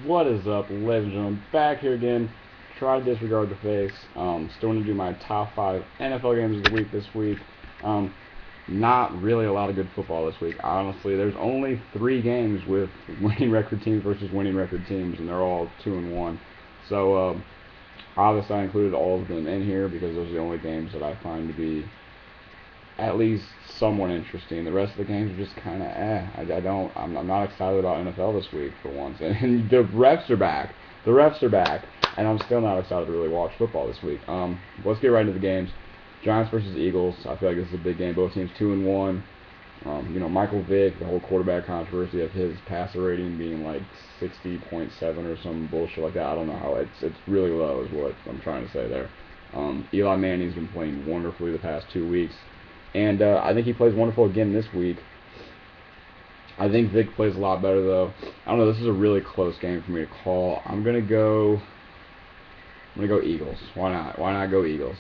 What is up, ladies and gentlemen? Back here again. Try to disregard the face. Still want to do my top 5 NFL games of the week this week. Um, Not really a lot of good football this week. Honestly, there's only 3 games with winning record teams versus winning record teams, and they're all 2-1. So obviously, I included all of them in here because those are the only games that I find to be at least somewhat interesting. The rest of the games are just kind of I don't. I'm not excited about NFL this week for once. And the refs are back. The refs are back, and I'm still not excited to really watch football this week. Let's get right into the games. Giants versus Eagles. I feel like this is a big game. Both teams 2-1. Michael Vick, the whole quarterback controversy of his passer rating being like 60.7 or some bullshit like that. I don't know how it's really low is what I'm trying to say there. Eli Manning's been playing wonderfully the past 2 weeks, and I think he plays wonderful again this week. I think Vic plays a lot better though. I don't know. This is a really close game for me to call. I'm gonna go Eagles. Why not? Why not go Eagles?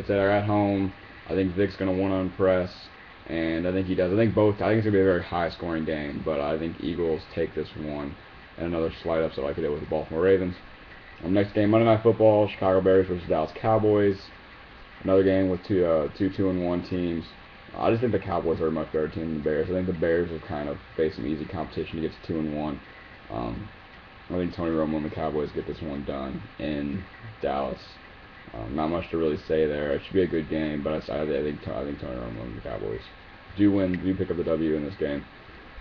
They're at home. I think Vic's gonna want to impress, and I think he does. I think it's gonna be a very high-scoring game, but I think Eagles take this one, and another slight upset like they did with the Baltimore Ravens. Next game, Monday Night Football: Chicago Bears versus Dallas Cowboys. Another game with two and one teams. I just think the Cowboys are a much better team than the Bears. I think the Bears have kind of faced some easy competition to get to 2-1. Um, I think Tony Romo and the Cowboys get this one done in Dallas. Not much to really say there. It should be a good game, but I think Tony Romo and the Cowboys do pick up the W in this game.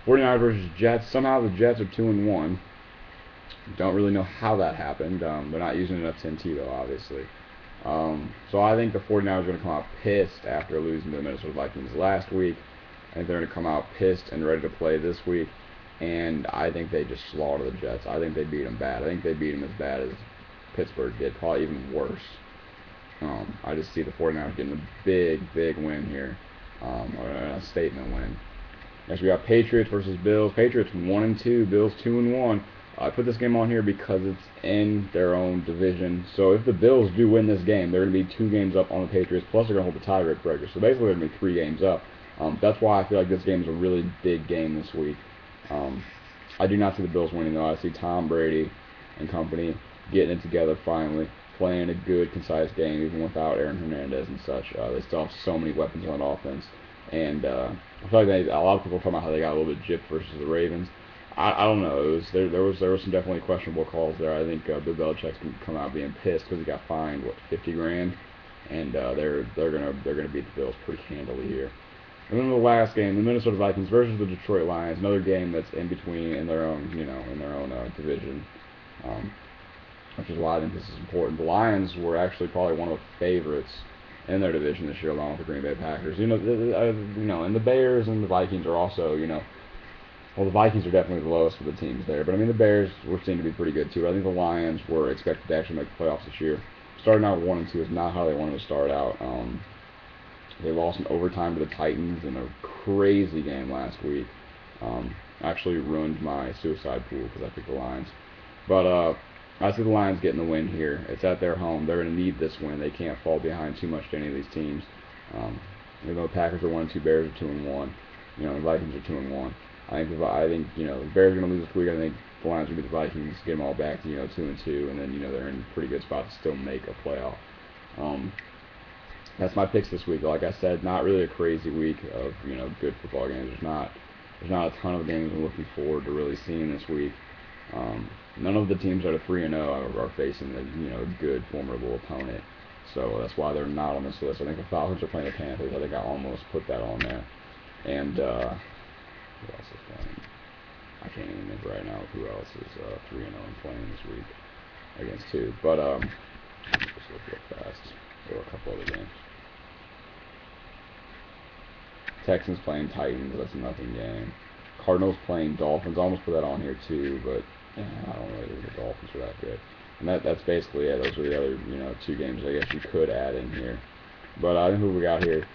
49ers versus Jets. Somehow the Jets are 2-1. Don't really know how that happened. They're not using enough 10T though, obviously. So I think the 49ers are going to come out pissed after losing to the Minnesota Vikings last week. I think they're going to come out pissed and ready to play this week. And I think they just slaughter the Jets. I think they beat them bad. I think they beat them as bad as Pittsburgh did, probably even worse. I just see the 49ers getting a big, big win here, or a statement win. Next we got Patriots versus Bills. Patriots 1-2, Bills 2-1. I put this game on here because it's in their own division. So if the Bills do win this game, they're going to be 2 games up on the Patriots. Plus they're going to hold the tiebreaker. So basically they're going to be 3 games up. That's why I feel like this game is a really big game this week. Um, I do not see the Bills winning though. I see Tom Brady and company getting it together finally, playing a good, concise game even without Aaron Hernandez and such. They still have so many weapons on offense, and I feel like a lot of people talking about how they got a little bit gypped versus the Ravens. I don't know. There was some definitely questionable calls there. I think Bill Belichick's gonna come out being pissed because he got fined 50 grand, and they're gonna beat the Bills pretty handily here. And then the last game, the Minnesota Vikings versus the Detroit Lions, another game that's in between in their own, division, um, which is why I think this is important. The Lions were actually probably one of the favorites in their division this year, along with the Green Bay Packers. And the Bears and the Vikings are also, well, the Vikings are definitely the lowest of the teams there, but I mean the Bears were seen to be pretty good too. I think the Lions were expected to actually make the playoffs this year. Starting out 1-2 is not how they wanted to start out. They lost in overtime to the Titans in a crazy game last week. Actually ruined my suicide pool because I picked the Lions. But I see the Lions getting the win here. It's at their home. They're going to need this win. They can't fall behind too much to any of these teams. Even though the Packers are 1-2, Bears are 2-1. The Vikings are 2-1. The Bears are going to lose this week. I think the Lions will beat the Vikings, get them all back to 2-2, and then they're in a pretty good spot to still make a playoff. That's my picks this week. Like I said, not really a crazy week of good football games. There's not a ton of games I'm looking forward to really seeing this week. None of the teams that are 3-0 are facing a good formidable opponent. So that's why they're not on this list. I think the Falcons are playing the Panthers. I think I almost put that on there. And who else is playing? I can't even think right now who else is 3-0 and playing this week against two. But let me just look real fast. There were a couple other games. Texans playing Titans, that's a nothing game. Cardinals playing Dolphins, I almost put that on here too, but I don't really think the Dolphins are that good. And that's basically it. Those are the other 2 games I guess you could add in here. But I think who we got here.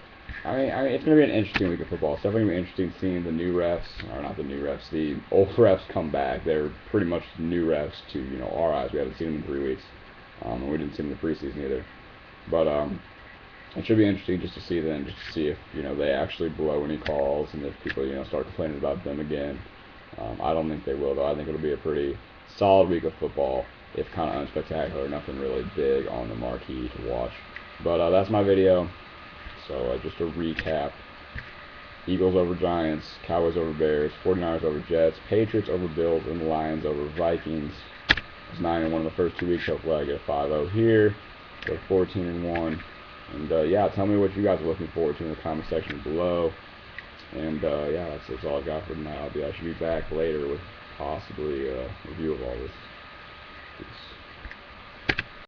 I mean, it's going to be an interesting week of football. It's definitely going to be interesting seeing the new refs, or not the new refs, the old refs come back. They're pretty much new refs to our eyes. We haven't seen them in 3 weeks, and we didn't see them in the preseason either. But it should be interesting just to see them, just to see if they actually blow any calls and if people start complaining about them again. I don't think they will though. I think it'll be a pretty solid week of football. It's kind of unspectacular, nothing really big on the marquee to watch. But that's my video. So just a recap. Eagles over Giants, Cowboys over Bears, 49ers over Jets, Patriots over Bills, and Lions over Vikings. It's 9-1 in the first 2 weeks. Hopefully I get a 5-0 here. Go 14-1. And yeah, tell me what you guys are looking forward to in the comment section below. And yeah, that's all I got for tonight. I should be back later with possibly a review of all this. Peace.